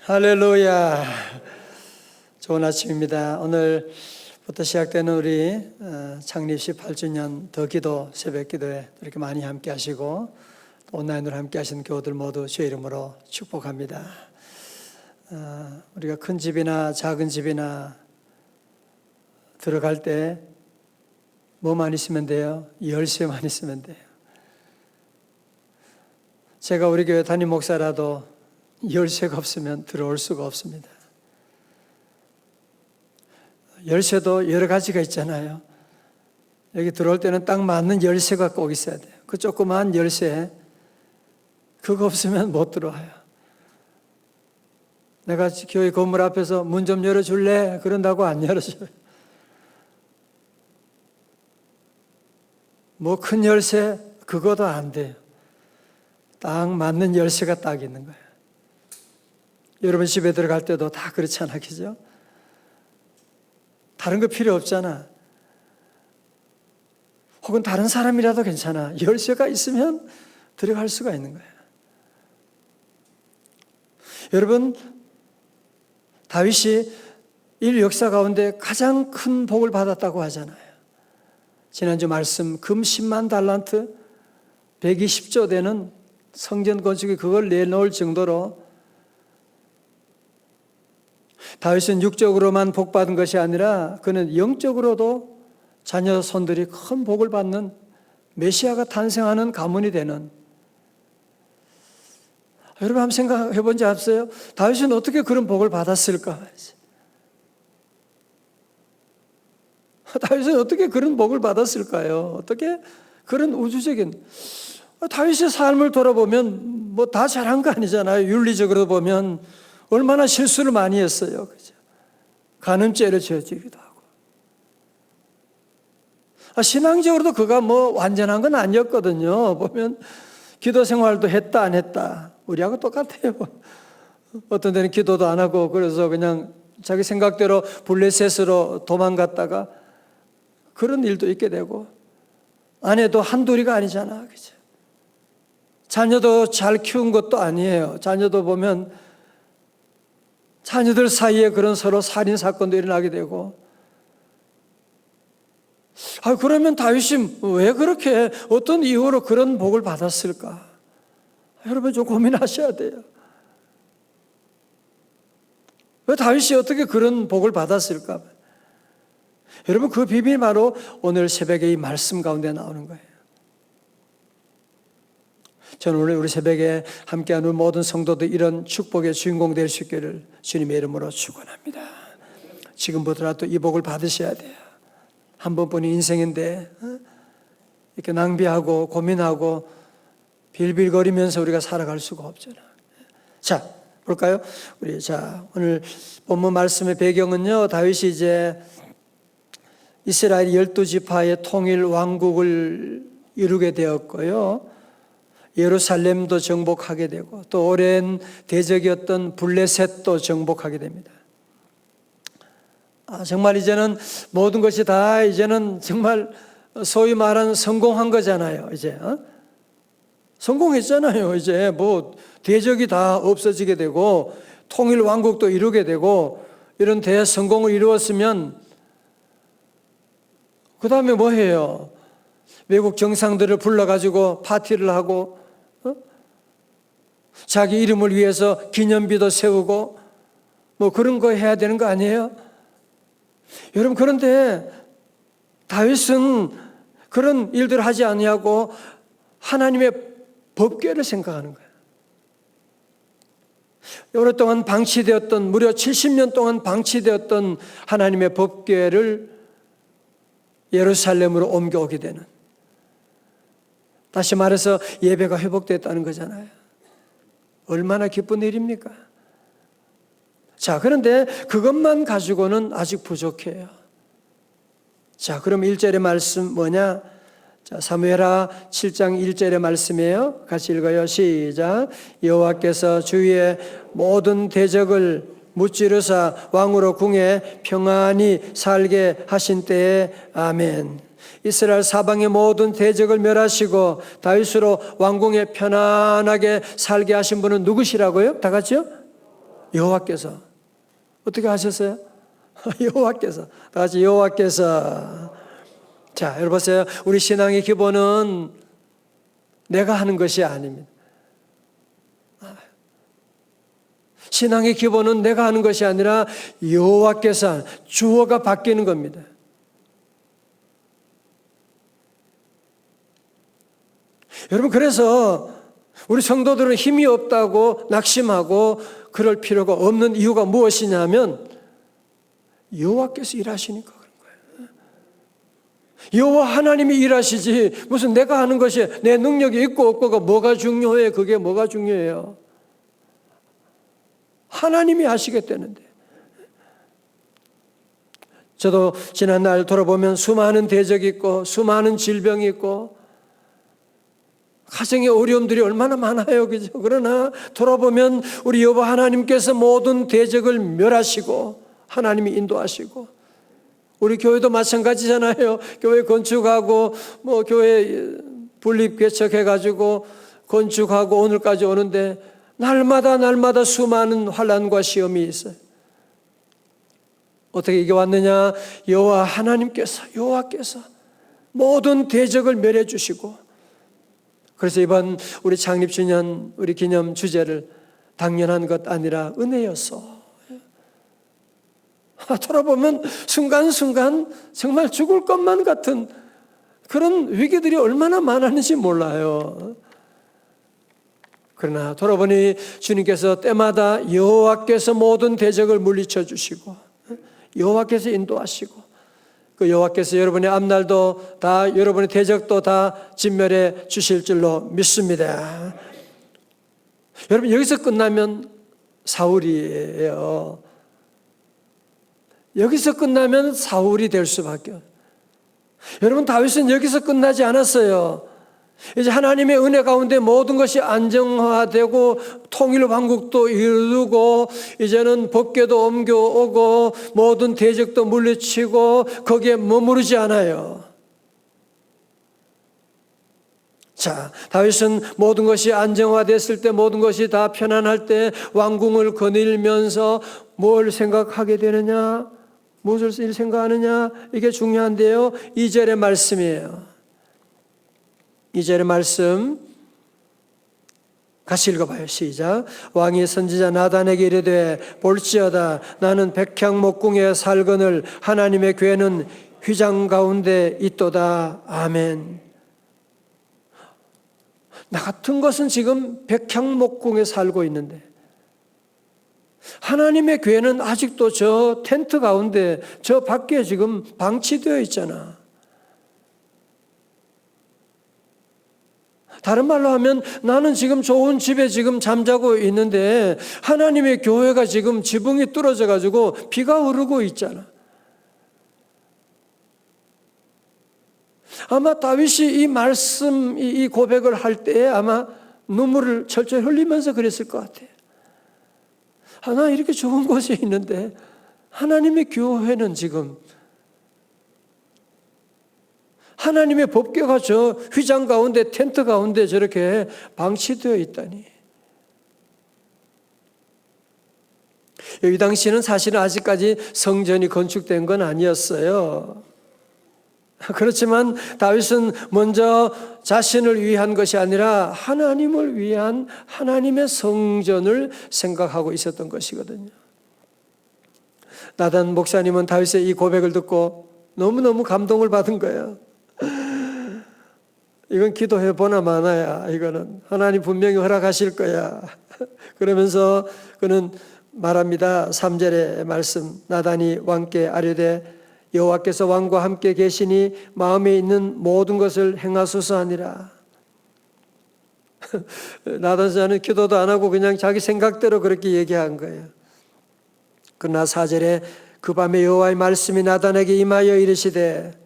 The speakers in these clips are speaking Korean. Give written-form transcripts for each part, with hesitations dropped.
할렐루야. 좋은 아침입니다. 오늘부터 시작되는 우리 창립 18주년 더 기도 새벽 기도에 이렇게 많이 함께 하시고 온라인으로 함께 하시는 교우들 모두 주의 이름으로 축복합니다. 우리가 큰 집이나 작은 집이나 들어갈 때 뭐만 있으면 돼요? 열쇠만 있으면 돼요. 제가 우리 교회 담임 목사라도 열쇠가 없으면 들어올 수가 없습니다. 열쇠도 여러 가지가 있잖아요. 여기 들어올 때는 딱 맞는 열쇠가 꼭 있어야 돼요. 그 조그만 열쇠, 그거 없으면 못 들어와요. 내가 교회 건물 앞에서 문 좀 열어줄래? 그런다고 안 열어줘요. 뭐 큰 열쇠, 그거도 안 돼요. 딱 맞는 열쇠가 딱 있는 거예요. 여러분 집에 들어갈 때도 다 그렇잖아, 그죠? 다른 거 필요 없잖아. 혹은 다른 사람이라도 괜찮아. 열쇠가 있으면 들어갈 수가 있는 거예요. 여러분, 다윗이 인류 역사 가운데 가장 큰 복을 받았다고 하잖아요. 지난주 말씀, 금 10만 달란트, 120조 되는 성전 건축에 그걸 내놓을 정도로 다윗은 육적으로만 복 받은 것이 아니라 그는 영적으로도 자녀 손들이 큰 복을 받는 메시아가 탄생하는 가문이 되는. 여러분 한번 생각해 본 적 없어요? 다윗은 어떻게 그런 복을 받았을까? 다윗은 어떻게 그런 복을 받았을까요? 어떻게 그런 우주적인. 다윗의 삶을 돌아보면 뭐 다 잘한 거 아니잖아요. 윤리적으로 보면 얼마나 실수를 많이 했어요. 그죠? 간음죄를 저지르기도 하고. 신앙적으로도 그가 뭐 완전한 건 아니었거든요. 보면 기도 생활도 했다 안 했다. 우리하고 똑같아요. 어떤 데는 기도도 안 하고 그래서 그냥 자기 생각대로 블레셋으로 도망갔다가 그런 일도 있게 되고 아내도 한둘이가 아니잖아. 그죠? 자녀도 잘 키운 것도 아니에요. 자녀도 보면 자녀들 사이에 그런 서로 살인 사건도 일어나게 되고. 그러면 다윗이 왜 그렇게 어떤 이유로 그런 복을 받았을까? 여러분 좀 고민하셔야 돼요. 왜 다윗이 어떻게 그런 복을 받았을까? 여러분 그 비밀이 바로 오늘 새벽에 이 말씀 가운데 나오는 거예요. 저는 오늘 우리 새벽에 함께하는 모든 성도들 이런 축복의 주인공 될 수 있기를 주님의 이름으로 축원합니다. 지금부터라도 이 복을 받으셔야 돼요. 한 번뿐인 인생인데 이렇게 낭비하고 고민하고 빌빌거리면서 우리가 살아갈 수가 없잖아. 자, 볼까요? 오늘 본문 말씀의 배경은요. 다윗이 이제 이스라엘 12지파의 통일 왕국을 이루게 되었고요. 예루살렘도 정복하게 되고 또 오랜 대적이었던 블레셋도 정복하게 됩니다. 정말 이제는 모든 것이 다 이제는 정말 소위 말하는 성공한 거잖아요. 이제 성공했잖아요. 이제 뭐 대적이 다 없어지게 되고 통일 왕국도 이루게 되고 이런 대성공을 이루었으면 그 다음에 뭐 해요? 외국 정상들을 불러가지고 파티를 하고 자기 이름을 위해서 기념비도 세우고 뭐 그런 거 해야 되는 거 아니에요? 여러분 그런데 다윗은 그런 일들을 하지 아니하고 하나님의 법궤를 생각하는 거예요. 오랫동안 방치되었던 무려 70년 동안 방치되었던 하나님의 법궤를 예루살렘으로 옮겨오게 되는, 다시 말해서 예배가 회복됐다는 거잖아요. 얼마나 기쁜 일입니까? 자, 그런데 그것만 가지고는 아직 부족해요. 자, 그럼 1절의 말씀 뭐냐? 자, 사무엘하 7장 1절의 말씀이에요. 같이 읽어요. 시작. 여호와께서 주위의 모든 대적을 무찌르사 왕으로 궁에 평안히 살게 하신 때에 아멘. 이스라엘 사방의 모든 대적을 멸하시고 다윗으로 왕궁에 편안하게 살게 하신 분은 누구시라고요? 다 같이요? 여호와께서 어떻게 하셨어요? 여호와께서. 다 같이 여호와께서. 자, 여러분 보세요. 우리 신앙의 기본은 내가 하는 것이 아닙니다. 신앙의 기본은 내가 하는 것이 아니라 여호와께서 주어가 바뀌는 겁니다. 여러분, 그래서 우리 성도들은 힘이 없다고 낙심하고 그럴 필요가 없는 이유가 무엇이냐면 여호와께서 일하시니까 그런 거예요. 여호와 하나님이 일하시지 무슨 내가 하는 것이 내 능력이 있고 없고가 뭐가 중요해? 그게 뭐가 중요해요? 하나님이 하시겠다는데. 저도 지난날 돌아보면 수많은 대적이 있고 수많은 질병이 있고 가정의 어려움들이 얼마나 많아요. 그죠? 그러나 돌아보면 우리 여호와 하나님께서 모든 대적을 멸하시고 하나님이 인도하시고 우리 교회도 마찬가지잖아요. 교회 건축하고 뭐 교회 분립 개척해가지고 건축하고 오늘까지 오는데 날마다 수많은 환난과 시험이 있어요. 어떻게 이게 왔느냐? 여호와 하나님께서 여호와께서 모든 대적을 멸해 주시고 그래서 이번 우리 창립주년 우리 기념 주제를 당연한 것 아니라 은혜였어. 돌아보면 순간순간 정말 죽을 것만 같은 그런 위기들이 얼마나 많았는지 몰라요. 그러나 돌아보니 주님께서 때마다 여호와께서 모든 대적을 물리쳐 주시고 여호와께서 인도하시고 그 여호와께서 여러분의 앞날도 다 여러분의 대적도 다 진멸해 주실 줄로 믿습니다. 여러분 여기서 끝나면 사울이에요. 여기서 끝나면 사울이 될 수밖에 없어요. 여러분 다윗은 여기서 끝나지 않았어요. 이제 하나님의 은혜 가운데 모든 것이 안정화되고 통일 왕국도 이루고 이제는 법궤도 옮겨오고 모든 대적도 물리치고 거기에 머무르지 않아요. 자, 다윗은 모든 것이 안정화됐을 때 모든 것이 다 편안할 때 왕궁을 거닐면서 뭘 생각하게 되느냐? 무엇을 생각하느냐? 이게 중요한데요. 2절의 말씀이에요. 2절의 말씀 같이 읽어봐요. 시작. 왕이 선지자 나단에게 이르되 볼지어다 나는 백향목궁에 살거늘 하나님의 궤는 휘장 가운데 있도다. 아멘. 나 같은 것은 지금 백향목궁에 살고 있는데 하나님의 궤는 아직도 저 텐트 가운데 저 밖에 지금 방치되어 있잖아. 다른 말로 하면 나는 지금 좋은 집에 지금 잠자고 있는데 하나님의 교회가 지금 지붕이 뚫어져 가지고 비가 흐르고 있잖아. 아마 다윗이 이 말씀, 이 고백을 할 때에 아마 눈물을 철철 흘리면서 그랬을 것 같아요. 나 이렇게 좋은 곳에 있는데 하나님의 교회는 지금 하나님의 법궤가 저 휘장 가운데 텐트 가운데 저렇게 방치되어 있다니. 이 당시는 사실은 아직까지 성전이 건축된 건 아니었어요. 그렇지만 다윗은 먼저 자신을 위한 것이 아니라 하나님을 위한 하나님의 성전을 생각하고 있었던 것이거든요. 나단 목사님은 다윗의 이 고백을 듣고 너무너무 감동을 받은 거예요. 이건 기도해 보나 마나야. 이거는 하나님 분명히 허락하실 거야. 그러면서 그는 말합니다. 3절의 말씀. 나단이 왕께 아뢰되 여호와께서 왕과 함께 계시니 마음에 있는 모든 것을 행하소서 하니라. 나단 자는 기도도 안 하고 그냥 자기 생각대로 그렇게 얘기한 거예요. 그러나 4절에 그 밤에 여호와의 말씀이 나단에게 임하여 이르시되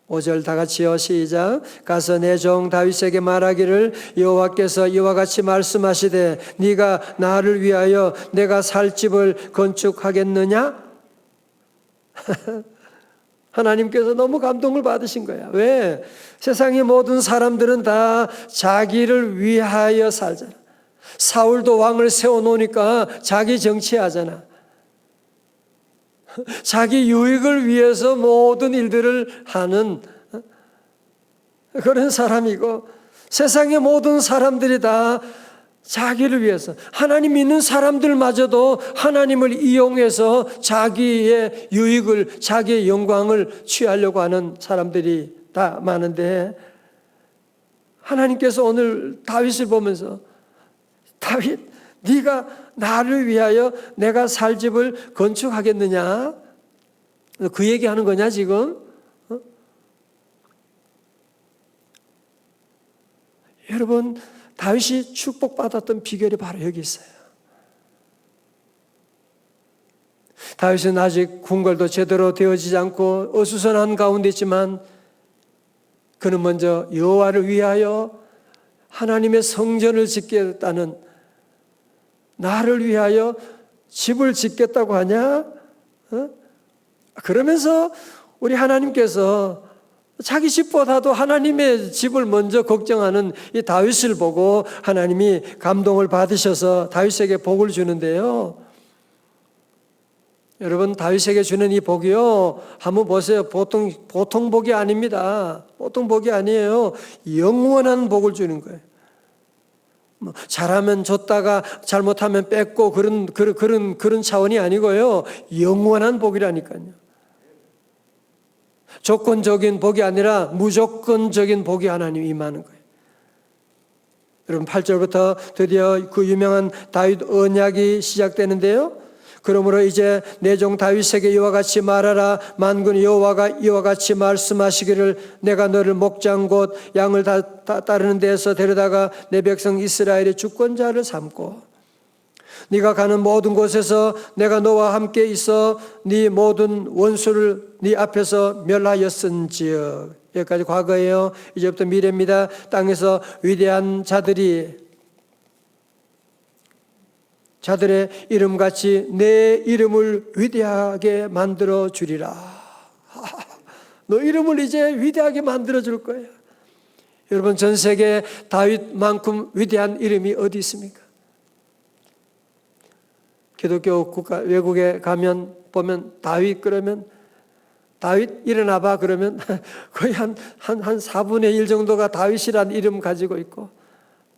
5절 다 같이요. 시작. 가서 내 종 다윗에게 말하기를 여호와께서 이와 같이 말씀하시되 네가 나를 위하여 내가 살 집을 건축하겠느냐? 하나님께서 너무 감동을 받으신 거야. 왜? 세상의 모든 사람들은 다 자기를 위하여 살잖아. 사울도 왕을 세워놓으니까 자기 정치하잖아. 자기 유익을 위해서 모든 일들을 하는 그런 사람이고, 세상의 모든 사람들이 다 자기를 위해서, 하나님 믿는 사람들마저도 하나님을 이용해서 자기의 유익을, 자기의 영광을 취하려고 하는 사람들이 다 많은데, 하나님께서 오늘 다윗을 보면서, 다윗, 네가 나를 위하여 내가 살 집을 건축하겠느냐? 그 얘기하는 거냐 지금? 여러분, 다윗이 축복받았던 비결이 바로 여기 있어요. 다윗은 아직 궁궐도 제대로 되어지지 않고 어수선한 가운데 있지만, 그는 먼저 여호와를 위하여 하나님의 성전을 짓겠다는, 나를 위하여 집을 짓겠다고 하냐? 그러면서 우리 하나님께서 자기 집보다도 하나님의 집을 먼저 걱정하는 이 다윗을 보고 하나님이 감동을 받으셔서 다윗에게 복을 주는데요. 여러분, 다윗에게 주는 이 복이요, 한번 보세요. 보통 복이 아닙니다. 보통 복이 아니에요. 영원한 복을 주는 거예요. 잘하면 줬다가 잘못하면 뺏고 그런 차원이 아니고요. 영원한 복이라니까요. 조건적인 복이 아니라 무조건적인 복이 하나님 임하는 거예요. 여러분, 8절부터 드디어 그 유명한 다윗 언약이 시작되는데요. 그러므로 이제 내 종 다윗에게 이와 같이 말하라. 만군의 여호와가 이와 같이 말씀하시기를, 내가 너를 목장 곧 양을 따르는 데서 데려다가 내 백성 이스라엘의 주권자를 삼고, 네가 가는 모든 곳에서 내가 너와 함께 있어 네 모든 원수를 네 앞에서 멸하였은지어. 여기까지 과거예요. 이제부터 미래입니다. 땅에서 위대한 자들의 이름같이 내 이름을 위대하게 만들어 주리라. 너 이름을 이제 위대하게 만들어 줄 거예요. 여러분, 전 세계 다윗만큼 위대한 이름이 어디 있습니까? 기독교 국가 외국에 가면 보면 다윗 그러면, 다윗 일어나봐 그러면 거의 한 4분의 1 정도가 다윗이라는 이름 가지고 있고,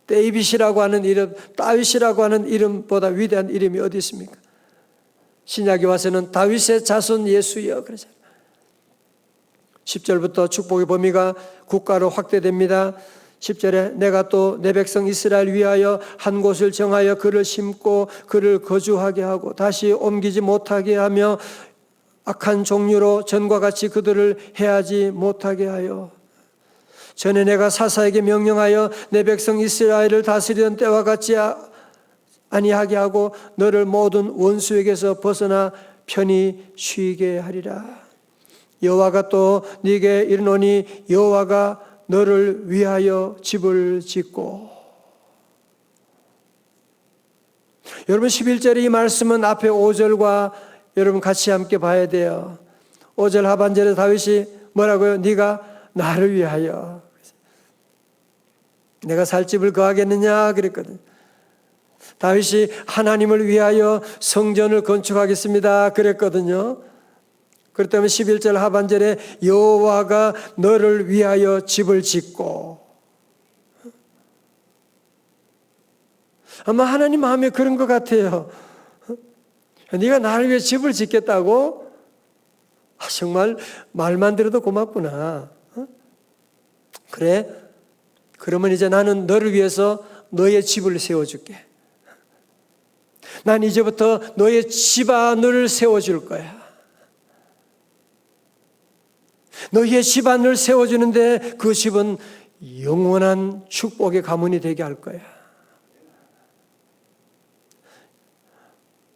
데이빗이라고 하는 이름, 다윗이라고 하는 이름보다 위대한 이름이 어디 있습니까? 신약에 와서는 다윗의 자손 예수여 그러잖아요. 10절부터 축복의 범위가 국가로 확대됩니다. 10절에 내가 또 내 백성 이스라엘 위하여 한 곳을 정하여 그를 심고 그를 거주하게 하고 다시 옮기지 못하게 하며 악한 종류로 전과 같이 그들을 해하지 못하게 하여, 전에 내가 사사에게 명령하여 내 백성 이스라엘을 다스리던 때와 같이 아니하게 하고 너를 모든 원수에게서 벗어나 편히 쉬게 하리라. 여호와가 또 네게 이르노니 여호와가 너를 위하여 집을 짓고. 여러분, 11절의 이 말씀은 앞에 5절과 여러분 같이 함께 봐야 돼요. 5절 하반절에 다윗이 뭐라고요? 네가 나를 위하여 내가 살 집을 거하겠느냐 그랬거든요. 다윗이 하나님을 위하여 성전을 건축하겠습니다 그랬거든요. 그렇기 때문에 11절 하반절에 여호와가 너를 위하여 집을 짓고. 아마 하나님 마음에 그런 것 같아요. 네가 나를 위해 집을 짓겠다고? 정말 말만 들어도 고맙구나. 그래? 그러면 이제 나는 너를 위해서 너의 집을 세워줄게. 난 이제부터 너의 집안을 세워줄 거야. 너의 집안을 세워주는데 그 집은 영원한 축복의 가문이 되게 할 거야.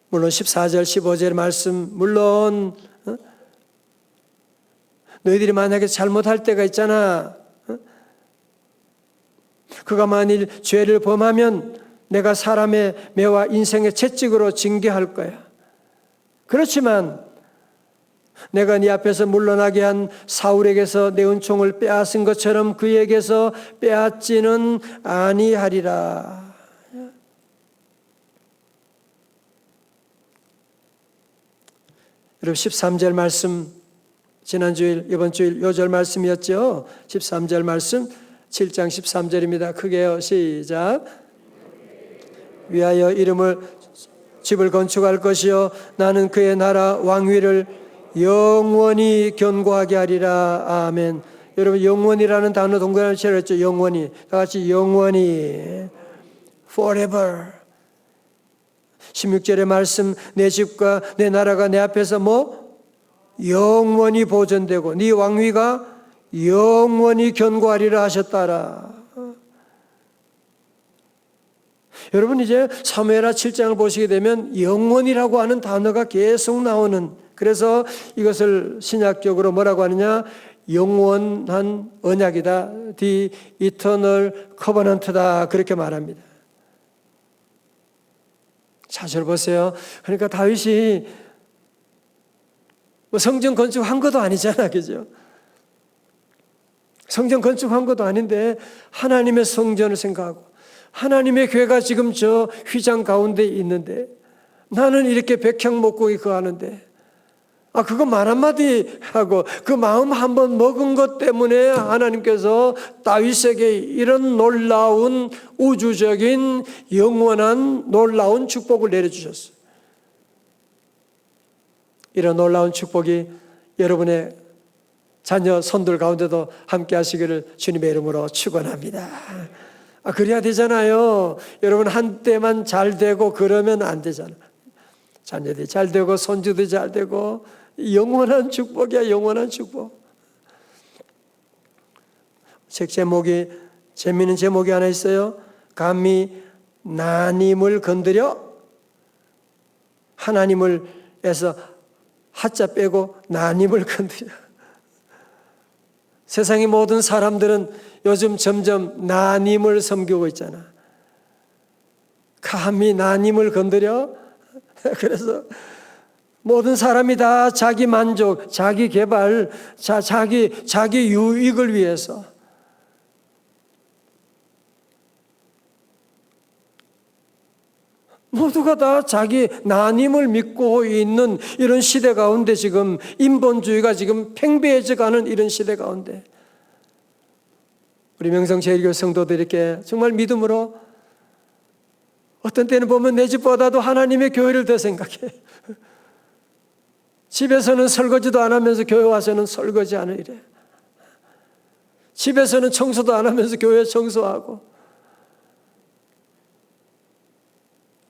물론 14절 15절의 말씀, 물론 너희들이 만약에 잘못할 때가 있잖아. 그가 만일 죄를 범하면 내가 사람의 매와 인생의 채찍으로 징계할 거야. 그렇지만 내가 네 앞에서 물러나게 한 사울에게서 내 은총을 빼앗은 것처럼 그에게서 빼앗지는 아니하리라. 여러분 13절 말씀 지난주일 이번 주일 요절 말씀이었죠. 13절 말씀 7장 13절입니다. 크게요. 시작. 위하여 이름을 집을 건축할 것이요 나는 그의 나라 왕위를 영원히 견고하게 하리라. 아멘. 여러분 영원이라는 단어 동그라미 칠했죠. 영원히. 다 같이 영원히. Forever. 16절의 말씀 내 집과 내 나라가 내 앞에서 영원히 보존되고 네 왕위가 영원히 견고하리라 하셨다라. 여러분 이제 사무엘하 7장을 보시게 되면 영원이라고 하는 단어가 계속 나오는, 그래서 이것을 신약적으로 뭐라고 하느냐, 영원한 언약이다, The Eternal Covenant다, 그렇게 말합니다. 자절 보세요. 그러니까 다윗이 성전 건축한 것도 아니잖아, 그죠? 성전 건축한 것도 아닌데 하나님의 성전을 생각하고 하나님의 교회가 지금 저 휘장 가운데 있는데 나는 이렇게 백향 목공이 거하는데 그거 말 한마디 하고 그 마음 한번 먹은 것 때문에 하나님께서 다윗에게 이런 놀라운 우주적인 영원한 놀라운 축복을 내려주셨어요. 이런 놀라운 축복이 여러분의 자녀 손들 가운데도 함께 하시기를 주님의 이름으로 축원합니다. 그래야 되잖아요. 여러분 한때만 잘 되고 그러면 안 되잖아. 자녀들이 잘 되고 손주들이 잘 되고 영원한 축복이야, 영원한 축복. 책 제목이 재미있는 제목이 하나 있어요. 감히 나님을 건드려 하나님을 해서 하자 빼고 나님을 건드려. 세상의 모든 사람들은 요즘 점점 나님을 섬기고 있잖아. 감히 나님을 건드려? 그래서 모든 사람이 다 자기 만족, 자기 개발, 자기 유익을 위해서 모두가 다 자기 나님을 믿고 있는 이런 시대 가운데 지금 인본주의가 지금 팽배해져 가는 이런 시대 가운데 우리 명성제일교회 성도들이 이렇게 정말 믿음으로 어떤 때는 보면 내 집보다도 하나님의 교회를 더 생각해. 집에서는 설거지도 안 하면서 교회 와서는 설거지 안 이래. 집에서는 청소도 안 하면서 교회 청소하고.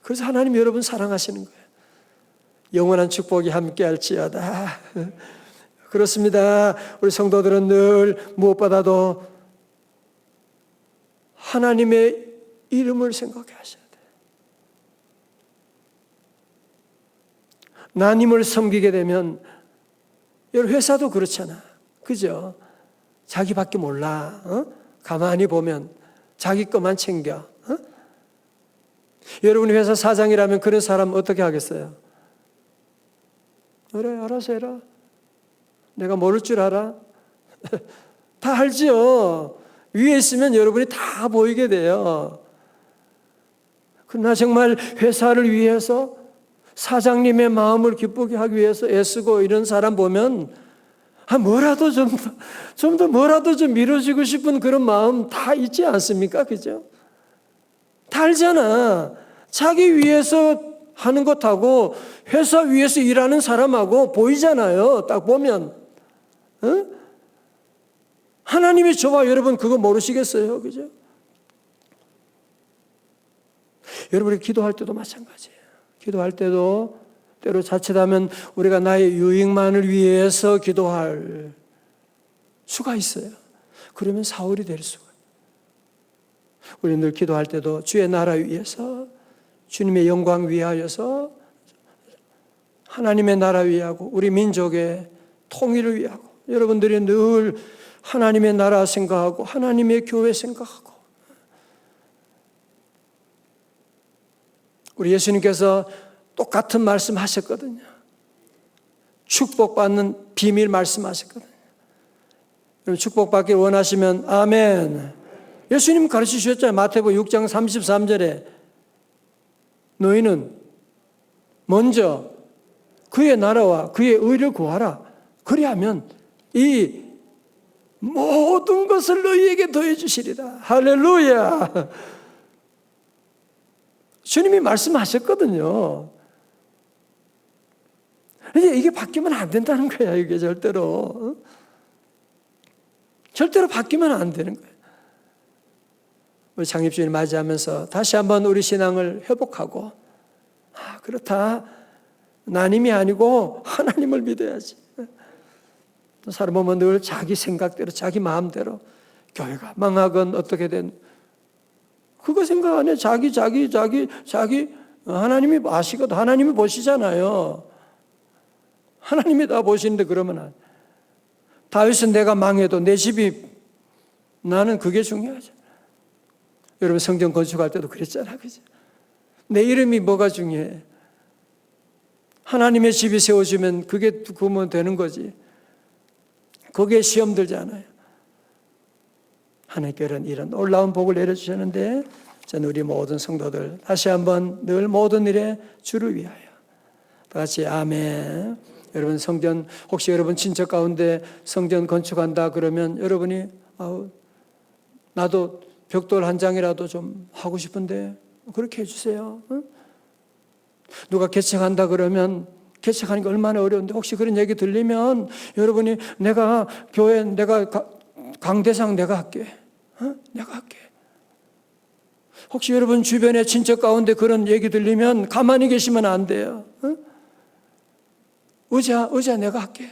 그래서 하나님 여러분 사랑하시는 거예요. 영원한 축복이 함께할지어다. 그렇습니다. 우리 성도들은 늘 무엇보다도 하나님의 이름을 생각해 하셔야 돼요. 나님을 섬기게 되면 여러분 회사도 그렇잖아. 그죠? 자기밖에 몰라. 가만히 보면 자기 것만 챙겨. 여러분이 회사 사장이라면 그런 사람 어떻게 하겠어요? 그래, 알아서 해라. 내가 모를 줄 알아? 다 알지요. 위에 있으면 여러분이 다 보이게 돼요. 그러나 정말 회사를 위해서 사장님의 마음을 기쁘게 하기 위해서 애쓰고 이런 사람 보면 뭐라도 좀 더 뭐라도 좀 미뤄지고 싶은 그런 마음 다 있지 않습니까? 그죠? 다 알잖아. 자기 위해서 하는 것하고 회사 위에서 일하는 사람하고 보이잖아요. 딱 보면. 하나님이 저와 여러분 그거 모르시겠어요? 그죠? 여러분이 기도할 때도 마찬가지예요. 기도할 때도 때로 자칫하면 우리가 나의 유익만을 위해서 기도할 수가 있어요. 그러면 사울이 될 수가. 우리 늘 기도할 때도 주의 나라 위해서, 주님의 영광 위하여서, 하나님의 나라 위하고 우리 민족의 통일을 위하고 여러분들이 늘 하나님의 나라 생각하고 하나님의 교회 생각하고 우리 예수님께서 똑같은 말씀 하셨거든요. 축복받는 비밀 말씀하셨거든요. 여러분 축복받기 원하시면 아멘. 예수님 가르치셨잖아요. 마태복음 6장 33절에 너희는 먼저 그의 나라와 그의 의를 구하라. 그리하면 이 모든 것을 너희에게 더해 주시리라. 할렐루야. 주님이 말씀하셨거든요. 이게 바뀌면 안 된다는 거야. 이게 절대로. 절대로 바뀌면 안 되는 거예요. 우리 창립주일 맞이하면서 다시 한번 우리 신앙을 회복하고, 그렇다. 나님이 아니고 하나님을 믿어야지. 사람 보면 늘 자기 생각대로, 자기 마음대로 교회가 망하건 어떻게 된, 그거 생각 안 해. 자기 하나님이 아시거든. 하나님이 보시잖아요. 하나님이 다 보시는데 그러면 안 돼. 다윗은 내가 망해도 내 집이, 나는 그게 중요하죠. 여러분 성전 건축할 때도 그랬잖아, 그죠? 내 이름이 뭐가 중요해? 하나님의 집이 세워지면 그게 그러면 되는 거지. 거기에 시험 들지 않아요. 하나님께서는 이런 놀라운 복을 내려주셨는데, 저는 우리 모든 성도들 다시 한번 늘 모든 일에 주를 위하여 다 같이 아멘. 여러분 성전, 혹시 여러분 친척 가운데 성전 건축한다 그러면 여러분이 나도 벽돌 한 장이라도 좀 하고 싶은데 그렇게 해주세요. 누가 개척한다 그러면 개척하는 게 얼마나 어려운데, 혹시 그런 얘기 들리면 여러분이 내가 교회, 내가 강대상 내가 할게. 내가 할게. 혹시 여러분 주변에 친척 가운데 그런 얘기 들리면 가만히 계시면 안 돼요. 의자 내가 할게.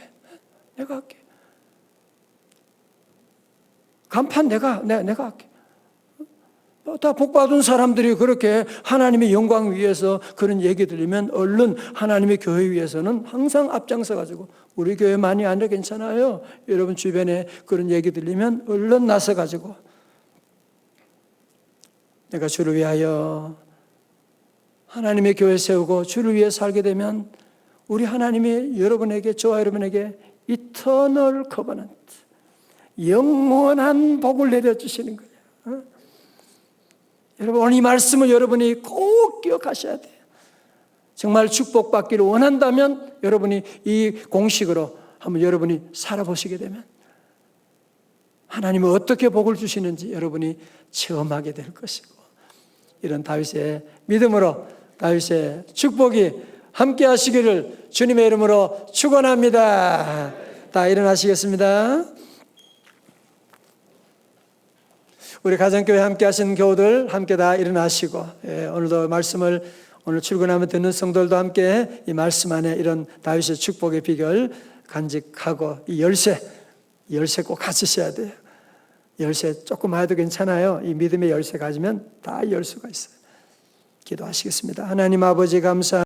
내가 할게. 간판 내가 할게. 다 복받은 사람들이 그렇게 하나님의 영광 위해서 그런 얘기 들리면 얼른 하나님의 교회 위해서는 항상 앞장서 가지고, 우리 교회만이 아니라 괜찮아요. 여러분 주변에 그런 얘기 들리면 얼른 나서 가지고 내가 주를 위하여 하나님의 교회 세우고 주를 위해 살게 되면 우리 하나님이 여러분에게, 저와 여러분에게 이터널 커버넌트, 영원한 복을 내려주시는 거예요. 여러분 오늘 이 말씀을 여러분이 꼭 기억하셔야 돼요. 정말 축복받기를 원한다면 여러분이 이 공식으로 한번 여러분이 살아보시게 되면 하나님은 어떻게 복을 주시는지 여러분이 체험하게 될 것이고, 이런 다윗의 믿음으로 다윗의 축복이 함께 하시기를 주님의 이름으로 축원합니다. 다 일어나시겠습니다. 우리 가정교회 함께 하신 교우들 함께 다 일어나시고, 오늘도 말씀을 오늘 출근하면 듣는 성도들도 함께 이 말씀 안에 이런 다윗의 축복의 비결 간직하고, 이 열쇠 꼭 가지셔야 돼요. 열쇠 조금 해도 괜찮아요. 이 믿음의 열쇠 가지면 다 열 수가 있어요. 기도하시겠습니다. 하나님 아버지 감사합니다.